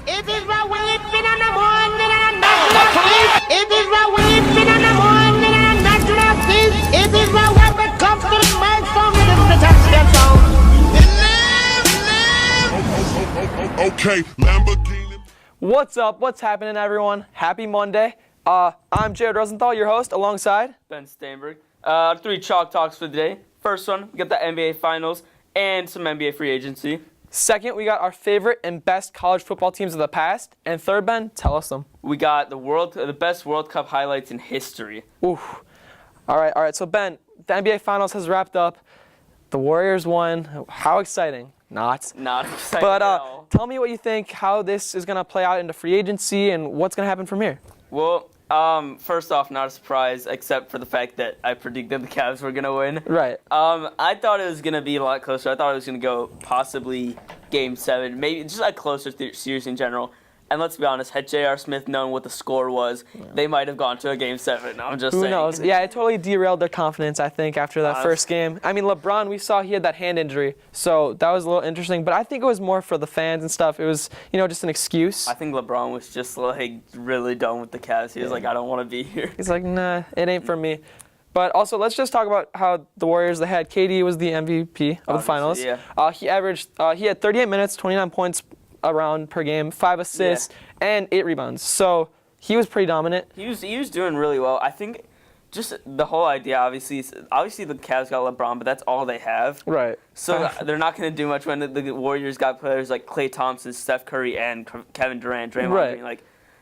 It is the weeping in the morning and natural peace. It is the weeping in the morning and natural peace. It is the weapon comes to the milestone. It is the touchdown song. Okay, Lamborghini. What's up? What's happening, everyone? Happy Monday. I'm Jared Rosenthal, your host, alongside Ben Steinberg. 3 Chalk Talks for the day. First one, we got the NBA Finals and some NBA free agency. Second, we got our favorite and best college football teams of the past. And third, Ben, tell us them. We got the best World Cup highlights in history. Ooh. All right. So, Ben, the NBA Finals has wrapped up. The Warriors won. How exciting. Not exciting But at all. Tell me what you think, how this is going to play out into free agency and what's going to happen from here. Well, first off, not a surprise, except for the fact that I predicted the Cavs were going to win. Right. I thought it was going to be a lot closer. I thought it was going to go possibly Game 7, maybe just a closer series in general. And let's be honest, had J.R. Smith known what the score was, they might have gone to a Game 7. I'm just saying. Who knows? Yeah, it totally derailed their confidence, I think, after that first game. I mean, LeBron, we saw he had that hand injury, so that was a little interesting. But I think it was more for the fans and stuff. It was, just an excuse. I think LeBron was just, really done with the Cavs. He was like, I don't want to be here. He's like, nah, it ain't for me. But also, let's just talk about how the Warriors, they had KD was the MVP of the finals. Yeah. He had 38 minutes, 29 points around per game, 5 assists, and 8 rebounds. So he was pretty dominant. He was doing really well. I think just the whole idea, obviously the Cavs got LeBron, but that's all they have. Right. So they're not going to do much when the Warriors got players like Klay Thompson, Steph Curry, and Kevin Durant, Draymond Green.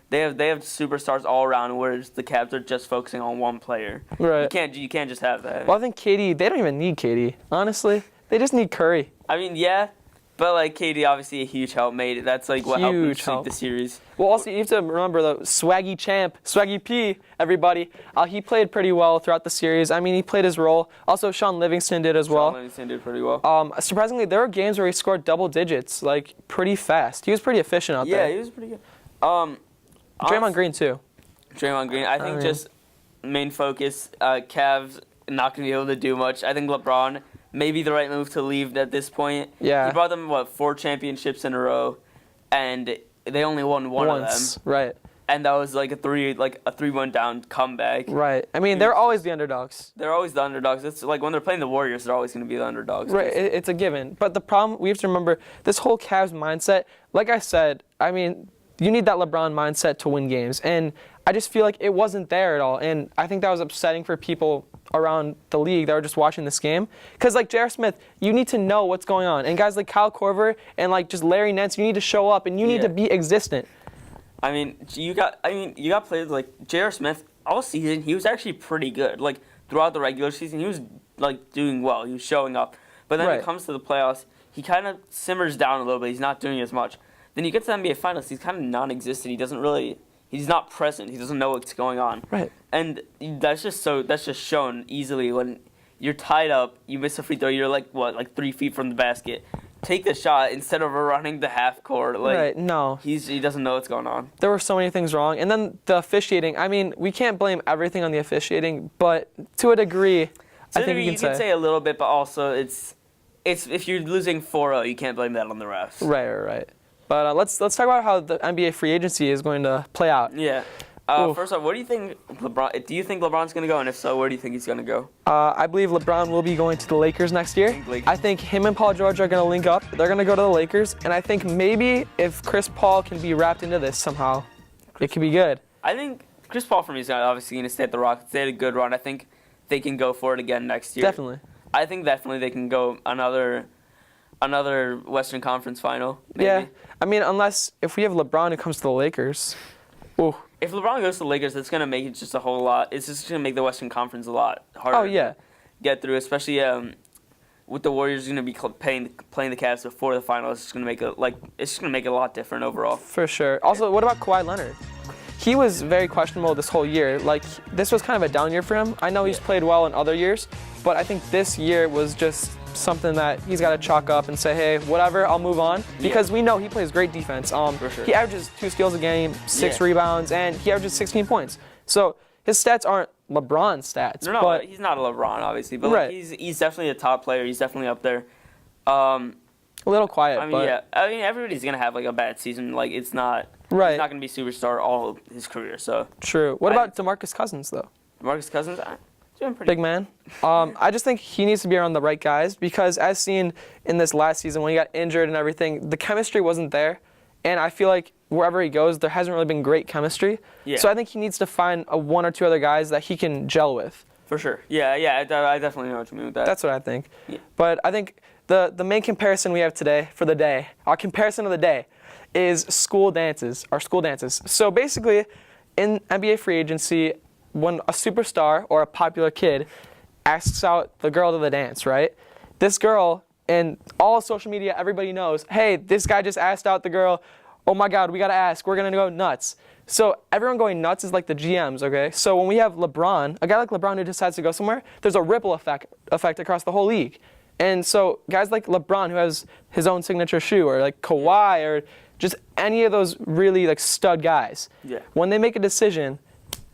They have superstars all around, whereas the Cavs are just focusing on one player. Right. You can't just have that. Well, I think KD, they don't even need KD, honestly. They just need Curry. I mean, yeah. But, KD, obviously a huge helpmate. That's, what helped him sweep the series. Well, also, you have to remember the Swaggy champ, Swaggy P, everybody. He played pretty well throughout the series. I mean, he played his role. Also, Sean Livingston did as well. Sean Livingston did pretty well. Surprisingly, there were games where he scored double digits, pretty fast. He was pretty efficient out there. Yeah, he was pretty good. Draymond Green, too. Draymond Green. I think just main focus, Cavs not going to be able to do much. I think LeBron, maybe the right move to leave at this point. Yeah. He brought them, 4 championships in a row, and they only won one of them. Right. And that was a 3-1 down comeback. Right. I mean, they're always the underdogs. They're always the underdogs. It's when they're playing the Warriors, they're always going to be the underdogs. Right. It's a given. But the problem, we have to remember, this whole Cavs mindset, like I said, I mean, you need that LeBron mindset to win games. And I just feel like it wasn't there at all. And I think that was upsetting for people around the league that were just watching this game. Because J.R. Smith, you need to know what's going on. And guys like Kyle Korver and just Larry Nance, you need to show up and you need to be existent. I mean, you got players like J.R. Smith all season. He was actually pretty good. Throughout the regular season, he was doing well. He was showing up. But then when it comes to the playoffs, he kind of simmers down a little bit. He's not doing as much. Then you get to the NBA Finals, he's kind of non-existent. He's not present. He doesn't know what's going on. Right. And that's just shown easily when you're tied up, you miss a free throw, you're 3 feet from the basket. Take the shot instead of running the half court. Right, no. He doesn't know what's going on. There were so many things wrong. And then the officiating, I mean, we can't blame everything on the officiating, but to a degree, I think you can say a little bit, but also it's if you're losing 4-0, you can't blame that on the refs. Right. But let's talk about how the NBA free agency is going to play out. Yeah. First off, what do you think LeBron? Do you think LeBron's going to go? And if so, where do you think he's going to go? I believe LeBron will be going to the Lakers next year. I think him and Paul George are going to link up. They're going to go to the Lakers. And I think maybe if Chris Paul can be wrapped into this somehow, it could be good. I think Chris Paul for me is obviously going to stay at the Rockets. They had a good run. I think they can go for it again next year. Definitely. I think definitely they can go another Western Conference final. Maybe. Yeah. I mean, if we have LeBron who comes to the Lakers. Ooh. If LeBron goes to the Lakers, it's going to make it just a whole lot. It's just going to make the Western Conference a lot harder to get through, especially with the Warriors going to be playing the Cavs before the finals. It's going to make it a lot different overall. For sure. Also, what about Kawhi Leonard? He was very questionable this whole year. This was kind of a down year for him. I know he's played well in other years, but I think this year was just something that he's got to chalk up and say, hey, whatever, I'll move on. Because we know he plays great defense. For sure. He averages 2 steals a game, 6 rebounds, and he averages 16 points. So his stats aren't LeBron stats. He's not a LeBron, obviously, but he's definitely a top player. He's definitely up there. A little quiet, I mean, but yeah. I mean, everybody's gonna have like a bad season. Like, it's not. Right. He's not gonna be superstar all of his career. So. True. What about DeMarcus Cousins though? DeMarcus Cousins, doing pretty. Big man. I just think he needs to be around the right guys because as seen in this last season when he got injured and everything, the chemistry wasn't there. And I feel like wherever he goes, there hasn't really been great chemistry. Yeah. So I think he needs to find one or two other guys that he can gel with. For sure. Yeah. I definitely know what you mean with that. That's what I think. Yeah. But I think the main comparison we have today for the day, our comparison of the day, is school dances, our school dances. So basically, in NBA free agency, when a superstar or a popular kid asks out the girl to the dance, right? This girl, and all social media, everybody knows, hey, this guy just asked out the girl. Oh my God, we gotta ask. We're gonna go nuts. So everyone going nuts is like the GMs, okay? So when we have LeBron, a guy like LeBron who decides to go somewhere, there's a ripple effect across the whole league. And so guys like LeBron who has his own signature shoe, or like Kawhi, or just any of those really like stud guys, when they make a decision,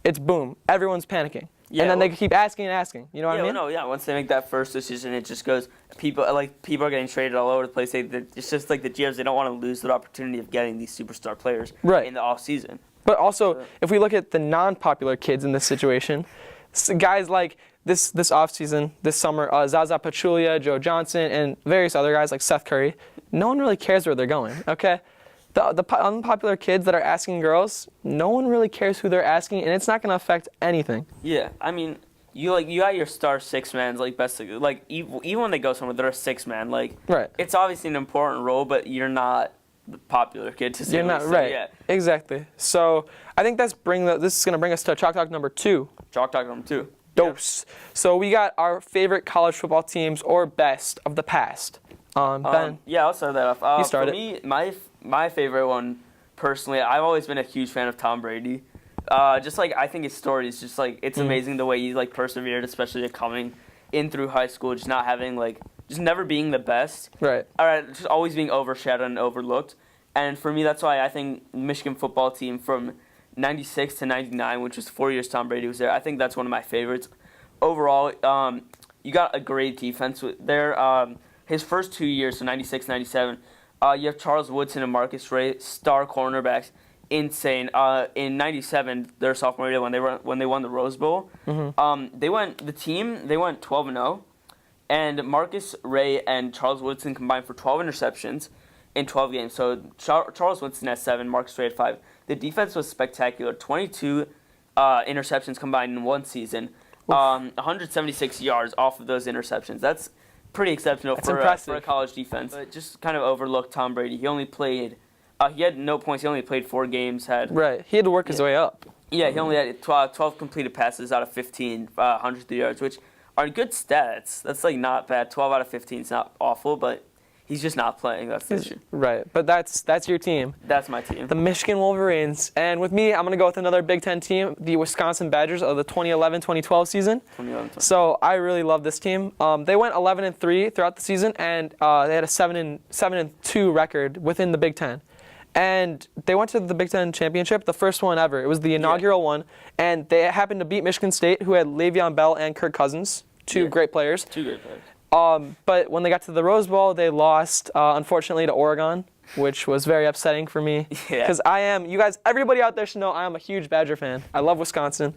it's boom, everyone's panicking. Yeah, and then they keep asking and asking. You know what I mean? Once they make that first decision, it just goes. People are getting traded all over the place. It's just like the GMs. They don't want to lose the opportunity of getting these superstar players in the off season. But also, if we look at the non-popular kids in this situation, guys like this offseason, this summer, Zaza Pachulia, Joe Johnson, and various other guys like Seth Curry, no one really cares where they're going, okay? The unpopular kids that are asking girls, no one really cares who they're asking, and it's not going to affect anything. Yeah, I mean, you got your star six man, even when they go somewhere, they're a six man. Like, right. It's obviously an important role, but you're not the popular kid to say. You're not right. Yeah. Exactly. So I think this is going to bring us to Chalk Talk number 2. Chalk Talk number 2. Dose. Yep. So we got our favorite college football teams or best of the past. Ben. Yeah, I'll start that off. You start for me, my favorite one, personally, I've always been a huge fan of Tom Brady. Just like I think his story is just like it's amazing the way he like persevered, especially coming in through high school, just not having just never being the best. Right. All right, just always being overshadowed and overlooked. And for me, that's why I think Michigan football team from 96 to 99, which was 4 years Tom Brady was there, I think that's one of my favorites. Overall, you got a great defense there. His first 2 years, so 96, 97, you have Charles Woodson and Marcus Ray, star cornerbacks, insane. In 97, their sophomore year, when they won the Rose Bowl, they went 12-0, and Marcus Ray and Charles Woodson combined for 12 interceptions in 12 games. So Charles Woodson had 7, Marcus Ray had 5. The defense was spectacular. 22 interceptions combined in one season. 176 yards off of those interceptions. That's pretty exceptional for a college defense. But just kind of overlooked Tom Brady. He only played. He had no points. He only played 4 games. Right. He had to work his way up. Yeah, he only had 12 completed passes out of 15, 103 yards, which are good stats. That's not bad. 12 out of 15 is not awful, but he's just not playing. That's the issue. Right. But that's your team. That's my team. The Michigan Wolverines. And with me, I'm going to go with another Big Ten team, the Wisconsin Badgers of the 2011-2012 season. So I really love this team. They went 11-3 throughout the season, and they had a 7-2 record within the Big Ten. And they went to the Big Ten championship, the first one ever. It was the inaugural one, and they happened to beat Michigan State, who had Le'Veon Bell and Kirk Cousins, two great players. But when they got to the Rose Bowl, they lost, unfortunately, to Oregon, which was very upsetting for me. Because everybody out there should know I am a huge Badger fan. I love Wisconsin.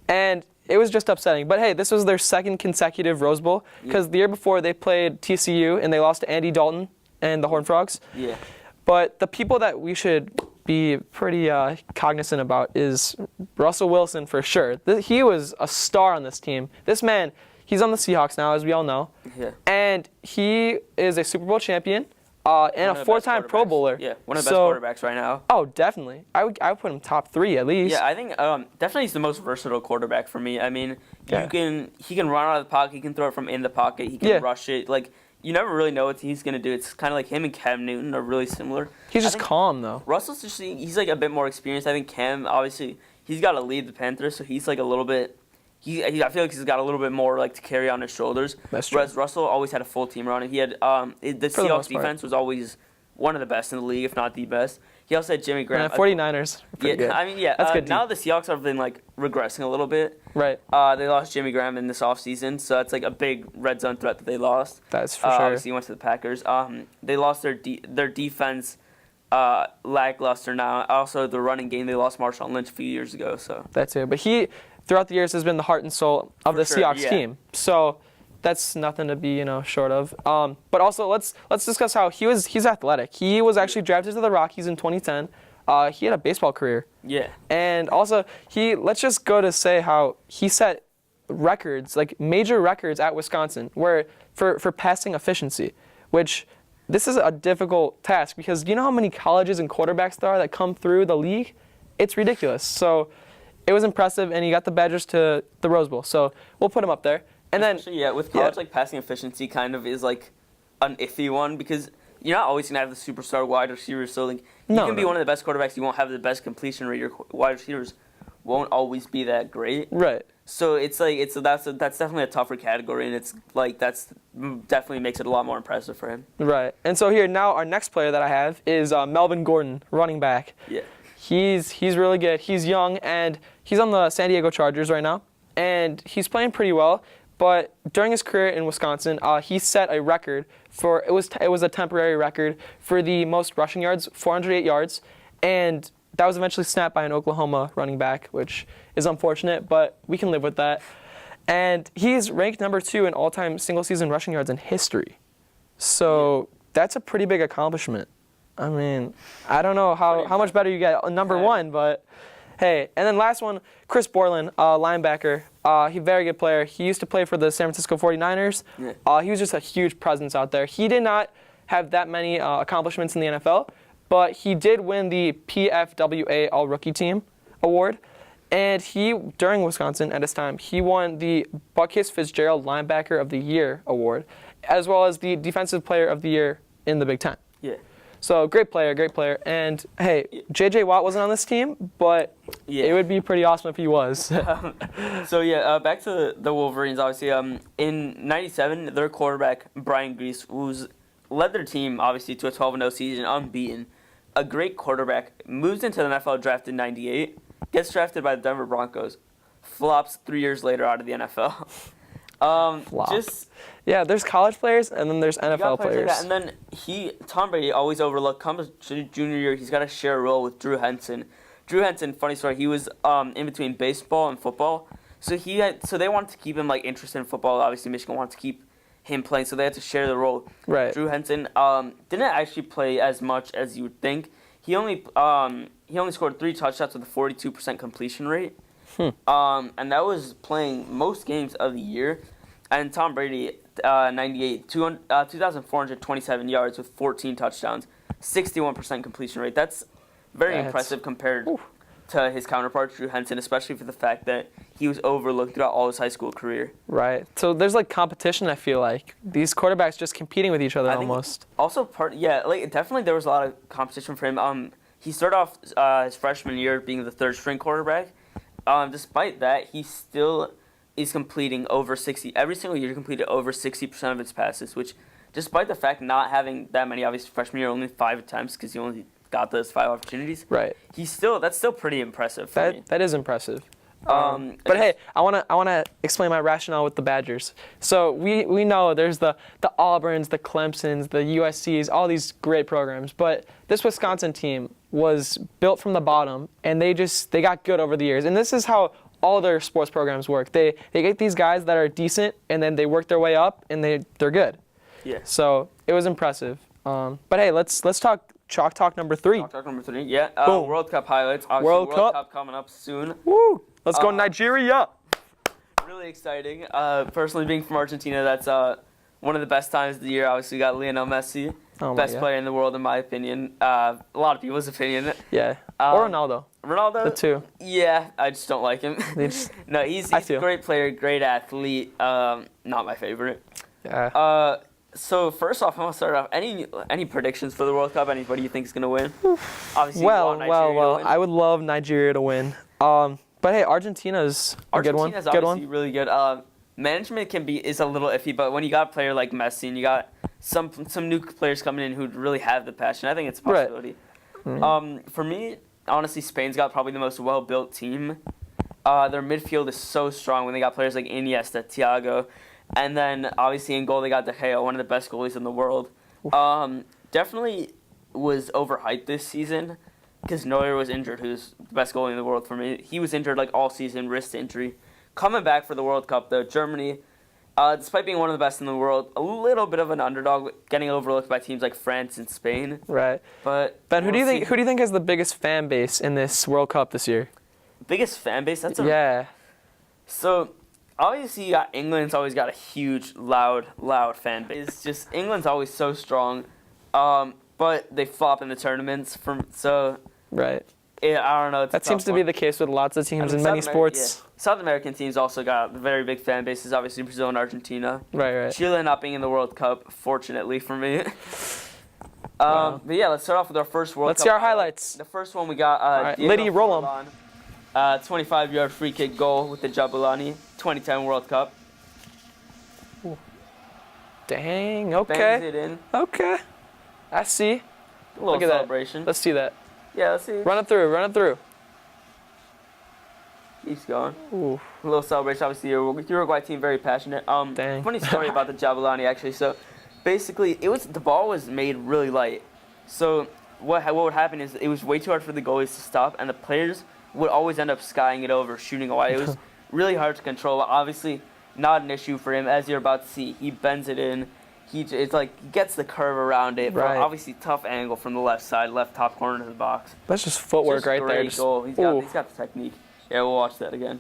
And it was just upsetting. But hey, this was their second consecutive Rose Bowl, because the year before they played TCU, and they lost to Andy Dalton and the Horned Frogs. Yeah. But the people that we should be pretty cognizant about is Russell Wilson for sure. He was a star on this team. This man, he's on the Seahawks now, as we all know. Yeah. And he is a Super Bowl champion and a 4-time Pro Bowler. Yeah, one of the best quarterbacks right now. Oh, definitely. I would put him top 3 at least. Yeah, I think definitely he's the most versatile quarterback for me. I mean, he can run out of the pocket, he can throw it from in the pocket, he can rush it. You never really know what he's going to do. It's kind of like him and Cam Newton are really similar. He's just calm, though. Russell's just, he's a bit more experienced. I think Cam, obviously, he's got to lead the Panthers, so he's a little bit, I feel like he's got a little bit more to carry on his shoulders. That's true. Whereas Russell always had a full team around him. He had, the Seahawks defense was always one of the best in the league, if not the best. He also had Jimmy Graham. 49ers. Pretty good. I mean, yeah. That's good. Now the Seahawks have been like regressing a little bit. Right. They lost Jimmy Graham in this offseason, so that's like a big red zone threat that they lost. That's for sure. Obviously, he went to the Packers. They lost their defense lackluster now. Also, the running game, they lost Marshawn Lynch a few years ago. So that's it. But he, throughout the years, has been the heart and soul of the Seahawks team. So that's nothing to be, short of. But also, let's discuss how he's athletic. He was actually drafted to the Rockies in 2010. He had a baseball career. Yeah. And also, let's just go to say how he set records, like major records at Wisconsin, where for passing efficiency, which this is a difficult task because do you know how many colleges and quarterbacks there are that come through the league? It's ridiculous. So it was impressive, and he got the Badgers to the Rose Bowl. So we'll put him up there. And especially, then, with college, like passing efficiency kind of is like an iffy one because you're not always gonna have the superstar wide receivers. So like you can be one of the best quarterbacks, you won't have the best completion rate. Your wide receivers won't always be that great. Right. So it's like that's definitely a tougher category, and it's like that's definitely makes it a lot more impressive for him. Right. And so here now our next player that I have is Melvin Gordon, running back. Yeah. He's really good. He's young and he's on the San Diego Chargers right now, and he's playing pretty well. But during his career in Wisconsin, he set a record for it was a temporary record for the most rushing yards, 408 yards, and that was eventually snapped by an Oklahoma running back, which is unfortunate, but we can live with that. And he's ranked number 2 in all-time single-season rushing yards in history. So that's a pretty big accomplishment. I mean, I don't know how much better you get number 1, but hey. And then last one, Chris Borland, linebacker. He's a very good player. He used to play for the San Francisco 49ers. Yeah. He was just a huge presence out there. He did not have that many accomplishments in the NFL, but he did win the PFWA All-Rookie Team award. And during Wisconsin at his time, he won the Buckhead Fitzgerald Linebacker of the Year award, as well as the Defensive Player of the Year in the Big Ten. Yeah. So great player. And hey, J.J. Watt wasn't on this team, but it would be pretty awesome if he was. So back to the Wolverines. Obviously, in '97, their quarterback Brian Grease, who's led their team obviously to a 12-0 season, unbeaten. A great quarterback, moves into the NFL draft in '98, gets drafted by the Denver Broncos, flops 3 years later out of the NFL. There's college players and then there's NFL players. Like and then Tom Brady, always overlooked, comes to junior year, he's got to share a role with Drew Henson. Drew Henson, funny story, he was in between baseball and football, so they wanted to keep him like interested in football. Obviously, Michigan wanted to keep him playing, so they had to share the role. Right. Drew Henson didn't actually play as much as you would think. He only scored 3 touchdowns with a 42% completion rate. And that was playing most games of the year. And Tom Brady, 98, 2,427 yards with 14 touchdowns, 61% completion rate. That's very impressive compared to his counterpart, Drew Henson, especially for the fact that he was overlooked throughout all his high school career. Right. So there's like competition, I feel like. These quarterbacks just competing with each other almost. Also, definitely there was a lot of competition for him. He started off his freshman year being the 3rd string quarterback. Despite that, he still is completing over 60. Every single year, he completed over 60% of his passes, which, despite the fact not having that many, obviously freshman year, only 5 attempts because he only got those 5 opportunities. Right. That's still pretty impressive for me. That is impressive. But hey, I wanna explain my rationale with the Badgers. So we know there's the Auburns, the Clemsons, the USCs, all these great programs. But this Wisconsin team was built from the bottom, and they got good over the years. And this is how all their sports programs work. They get these guys that are decent, and then they work their way up, and they're good. Yeah. So it was impressive. But hey, let's talk Chalk Talk number 3. Chalk Talk number 3. Yeah. Boom. World Cup highlights. Obviously, World Cup coming up soon. Woo! Let's go Nigeria. Really exciting. Personally, being from Argentina, that's one of the best times of the year. Obviously, we got Lionel Messi, best player in the world, in my opinion. A lot of people's opinion. Yeah. Or Ronaldo. Ronaldo? The two. Yeah, I just don't like him. No, he's a great player, great athlete. Not my favorite. Yeah. So first off, I'm gonna start off. Any predictions for the World Cup? Anybody you think is gonna win? Obviously, well. Win. I would love Nigeria to win. But hey, Argentina's a good one. Argentina's obviously really good. management is a little iffy, but when you got a player like Messi and you got some new players coming in who really have the passion, I think it's a possibility. Right. For me, honestly, Spain's got probably the most well-built team. Their midfield is so strong when they got players like Iniesta, Thiago, and then obviously in goal they got De Gea, one of the best goalies in the world. Definitely was overhyped this season because Neuer was injured, who's the best goalie in the world for me. He was injured like all season, wrist injury. Coming back for the World Cup though, Germany, despite being one of the best in the world, a little bit of an underdog, getting overlooked by teams like France and Spain. Right. But Ben, who do you think has the biggest fan base in this World Cup this year? Biggest fan base? Yeah. So obviously you got England's always got a huge, loud fan base. It's just England's always so strong, but they flop in the tournaments. Right. Yeah, I don't know. That seems to be the case with lots of teams in many sports. Yeah. South American teams also got very big fan bases, obviously Brazil and Argentina. Right. Chile not being in the World Cup, fortunately for me. Wow. But yeah, let's start off with our first World Cup. Let's see our highlights. The first one we got Liddy, roll 'em. 25-yard free kick goal with the Jabulani, 2010 World Cup. Ooh. Dang, okay. Bangs it in. Okay. I see. A little Look at celebration. That. Let's see that. Yeah, let's see. Run it through. Keeps going. Ooh. A little celebration. Obviously, the Uruguay team very passionate. Dang. Funny story about the Jabulani actually. So, basically, the ball was made really light. So what would happen is it was way too hard for the goalies to stop, and the players would always end up skying it over, shooting away. It was really hard to control. Obviously, not an issue for him, as you're about to see. He bends it in. It's like he gets the curve around it. Right. Obviously, tough angle from the left side, left top corner of the box. That's just footwork Just right great there. Just, goal. He's got the technique. Yeah, we'll watch that again.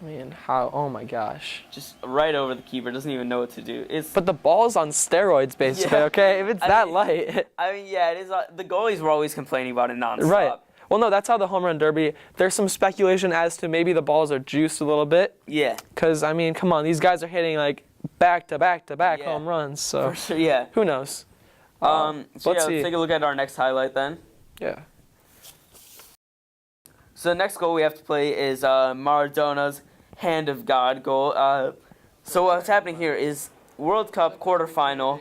Man, how? Oh my gosh. Just right over the keeper. Doesn't even know what to do. But the ball's on steroids, basically. Yeah. Okay, if it's light. I mean, yeah, it is. The goalies were always complaining about it nonstop. Right. Well, no, that's how the home run derby. There's some speculation as to maybe the balls are juiced a little bit. Yeah. Because I mean, come on, these guys are hitting like back to back home runs. So for sure, yeah. Who knows? Let's take a look at our next highlight then. Yeah. So the next goal we have to play is Maradona's Hand of God goal. So what's happening here is World Cup quarterfinal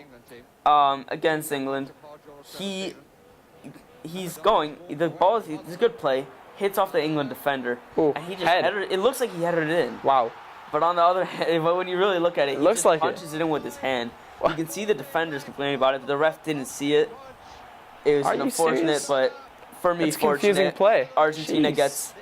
against England. He's going. The ball is a good play. Hits off the England defender, Ooh, and he just headed. It looks like he headed it in. Wow. But on the other hand, when you really look at it, he looks just like punches it in with his hand. You can see the defenders complaining about it. The ref didn't see it. It was unfortunate, serious? but for me, It's confusing play. Argentina Jeez.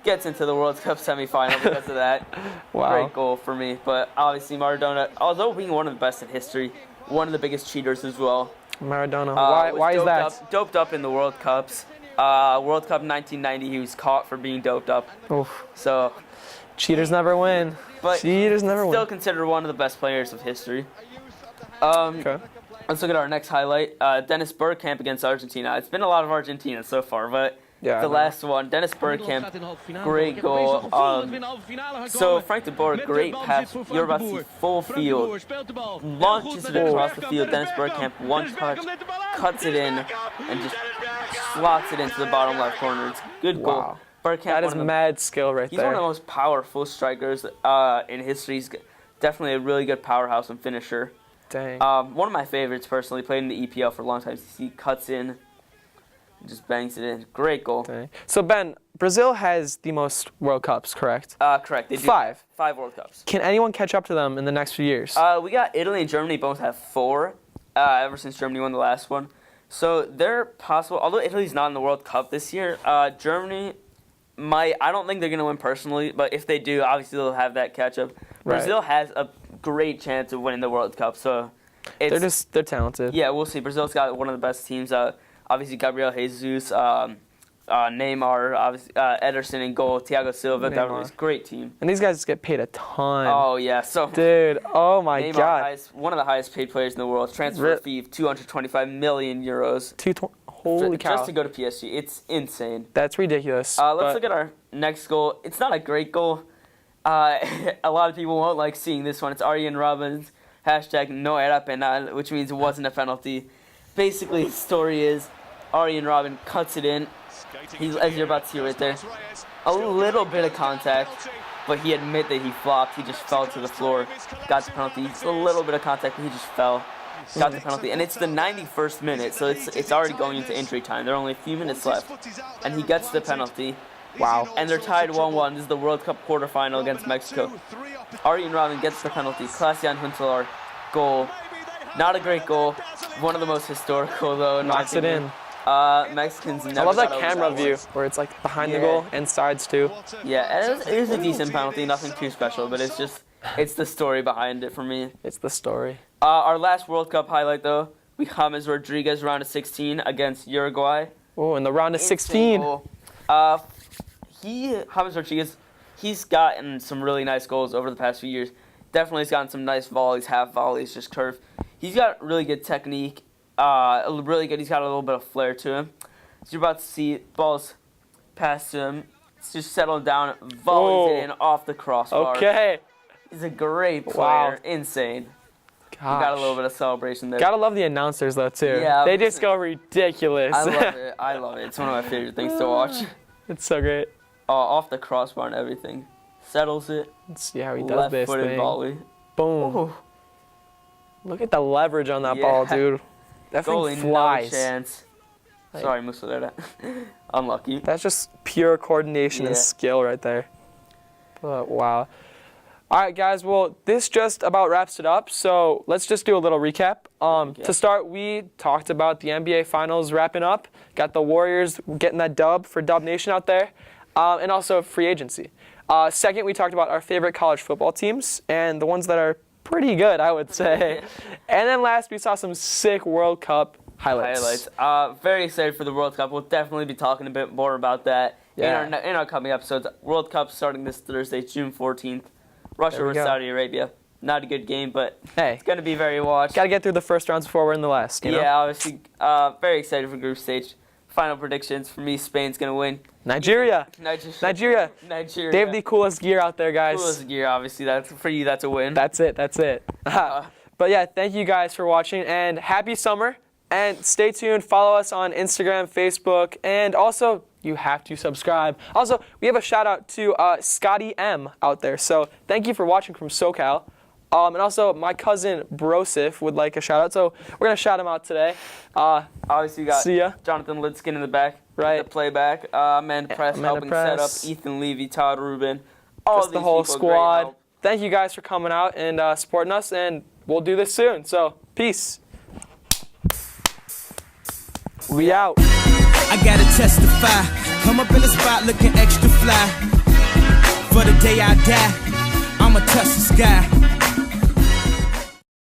gets into the World Cup semifinal because of that. Wow. Great goal for me. But obviously Maradona, although being one of the best in history, one of the biggest cheaters as well. Maradona. Was Why is that? Doped up in the World Cups. World Cup 1990, he was caught for being doped up. Oof. So Cheaters never win. But Cheaters never win. Still considered one of the best players of history. Okay. Let's look at our next highlight. Dennis Bergkamp against Argentina. It's been a lot of Argentina so far, but the last one, Dennis Bergkamp, great goal. So Frank de Boer, great pass. You're about to see full field. Launches it across the field. Dennis Bergkamp, one touch, cuts it in, and just slots it into the bottom left corner. It's a good goal. Wow. Bergkamp, That is mad skill right He's there. one of the most powerful strikers in history. He's definitely a really good powerhouse and finisher. Dang. One of my favorites personally, played in the EPL for a long time. He cuts in, just bangs it in. Great goal. Dang. So Ben, Brazil has the most World Cups, correct? Correct. They do 5. 5 World Cups. Can anyone catch up to them in the next few years? We got Italy and Germany both have 4, ever since Germany won the last one. So they're possible, although Italy's not in the World Cup this year, Germany might, I don't think they're going to win personally, but if they do, obviously they'll have that catch-up. Right. Brazil has a great chance of winning the World Cup, so they're talented. Yeah, we'll see. Brazil's got one of the best teams. Obviously, Gabriel Jesus, Neymar, obviously, Ederson in goal, Thiago Silva. That was a great team. And these guys get paid a ton. Oh, yeah. So, dude, oh my Neymar, God. one of the highest paid players in the world. Transfer fee of 225 million euros. Holy cow. Just to go to PSG. It's insane. That's ridiculous. Let's look at our next goal. It's not a great goal. A lot of people won't like seeing this one. It's Arjen Robben's hashtag no era penal, which means it wasn't a penalty. Basically, the story is Arjen Robben cuts it in. As you're about to see right there, a little bit of contact. but he admitted that he flopped. He just fell to the floor, got the penalty. It's a little bit of contact, but he just fell, got the penalty. And it's the 91st minute, so it's already going into injury time. There are only a few minutes left, and he gets the penalty. Wow. And they're tied 1-1. This is the World Cup quarterfinal against Mexico. Arjen Robben gets the penalty. Klaas-Jan Huntelaar, goal. Not a great goal. One of the most historical, though. Knocks it in. Mexicans never I love that got over camera view one. where it's like behind the goal and sides too. Yeah, and it is a decent penalty, nothing too special, but it's the story behind it for me. It's the story. Our last World Cup highlight, though, we James Rodriguez round of 16 against Uruguay. Oh, in the round of 16. James Rodriguez, he's gotten some really nice goals over the past few years. Definitely has gotten some nice volleys, half volleys, just curve. He's got really good technique. Really good. He's got a little bit of flair to him. So you're about to see balls past him. It's just settled down, volleys it in off the crossbar. Okay. He's a great player. Wow. Insane. Gosh. He got a little bit of celebration there. Gotta love the announcers though too. Yeah, they just go ridiculous. I love it. I love it. It's one of my favorite things to watch. It's so great. Off the crossbar and everything. Settles it. Let's see how he does this Left-footed thing. volley. Boom. Ooh. Look at the leverage on that ball, dude. That Goalie, thing flies. no chance. Sorry, Muslera. Unlucky. That's just pure coordination and skill right there. But wow. All right, guys. Well, this just about wraps it up. So let's just do a little recap. To start, we talked about the NBA Finals wrapping up. Got the Warriors getting that dub for Dub Nation out there, and also free agency. Second, we talked about our favorite college football teams and the ones that are pretty good, I would say. And then last, we saw some sick World Cup highlights. Very excited for the World Cup. We'll definitely be talking a bit more about that in our coming episodes. World Cup starting this Thursday, June 14th. Russia versus Saudi Arabia. Not a good game, but it's going to be very watched. Got to get through the first rounds before we're in the last. You know? Yeah, obviously. Very excited for group stage. Final predictions for me: Spain's going to win. Nigeria. They They have the coolest gear out there, guys. Coolest gear, obviously. For you, that's a win. That's it. But yeah, thank you guys for watching, and happy summer. And stay tuned. Follow us on Instagram, Facebook, and also you have to subscribe. Also, we have a shout out to Scotty M out there. So thank you for watching from SoCal. And also, my cousin Brosif would like a shout out, so we're gonna shout him out today. Obviously, you got Jonathan Lidskin in the back, right? The playback. Amanda Press helping set up. Ethan Levy, Todd Rubin, all the whole squad. Thank you guys for coming out and supporting us, and we'll do this soon. So, peace. We out. I gotta testify. Come up in the spot looking extra fly. For the day I die, I'ma touch the sky.